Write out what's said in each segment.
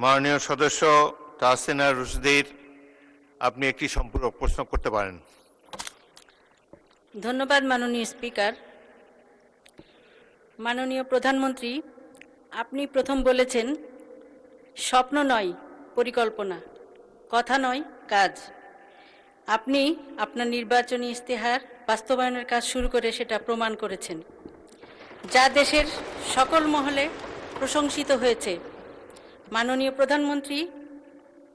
মাননীয় সদস্য তাহসিনা রুশদীর, আপনি একটি সম্পূরক প্রশ্ন করতে পারেন। ধন্যবাদ মাননীয় স্পিকার। মাননীয় প্রধানমন্ত্রী, আপনি প্রথম বলেছেন স্বপ্ন নয় পরিকল্পনা, কথা নয় কাজ। আপনি আপনার নির্বাচনী ইশতেহার বাস্তবায়নের কাজ শুরু করে সেটা প্রমাণ করেছেন, যা দেশের সকল মহলে প্রশংসিত হয়েছে। মাননীয় প্রধানমন্ত্রী,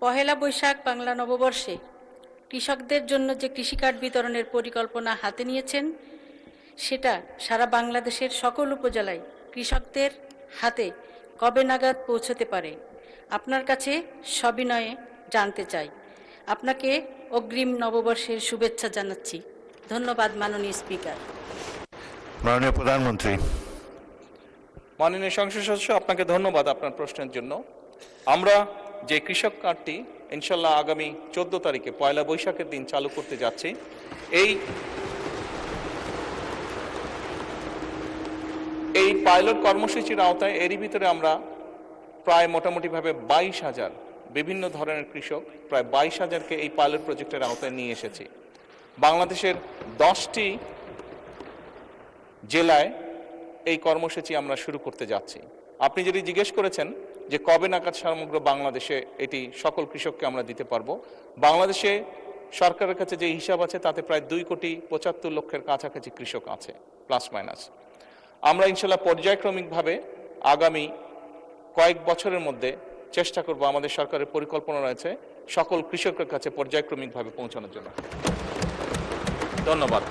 পহেলা বৈশাখ বাংলা নববর্ষে কৃষকদের জন্য যে কৃষিকার্ড বিতরণের পরিকল্পনা হাতে নিয়েছেন, সেটা সারা বাংলাদেশের সকল উপজেলায় কৃষকদের হাতে কবে নাগাদ পৌঁছতে পারে আপনার কাছে সবিনয়ে জানতে চাই। আপনাকে অগ্রিম নববর্ষের শুভেচ্ছা জানাচ্ছি। ধন্যবাদ মাননীয় স্পিকার। মাননীয় প্রধানমন্ত্রী। মাননীয় সংসদ সদস্য, আপনাকে ধন্যবাদ আপনার প্রশ্নের জন্য। আমরা যে কৃষক কার্ডটি ইনশাল্লাহ আগামী 14 তারিখে পয়লা বৈশাখের দিন চালু করতে যাচ্ছি, এই পাইলট কর্মসূচির আওতায় এরই ভিতরে আমরা প্রায় মোটামুটিভাবে 22,000 বিভিন্ন ধরনের কৃষক, প্রায় 22,000কে এই পাইলট প্রজেক্টের আওতায় নিয়ে এসেছি। বাংলাদেশের 10টি জেলায় এই কর্মসূচি আমরা শুরু করতে যাচ্ছি। আপনি যদি জিজ্ঞেস করেছেন যে কবে নাগাদ সমগ্র বাংলাদেশে এটি সকল কৃষককে আমরা দিতে পারবো, বাংলাদেশে সরকারের কাছে যে হিসাব আছে তাতে প্রায় 2,75,00,000 কাছাকাছি কৃষক আছে, প্লাস মাইনাস। আমরা ইনশাল্লাহ পর্যায়ক্রমিকভাবে আগামী কয়েক বছরের মধ্যে চেষ্টা করব, আমাদের সরকারের পরিকল্পনা রয়েছে সকল কৃষকের কাছে পর্যায়ক্রমিকভাবে পৌঁছানোর জন্য। ধন্যবাদ।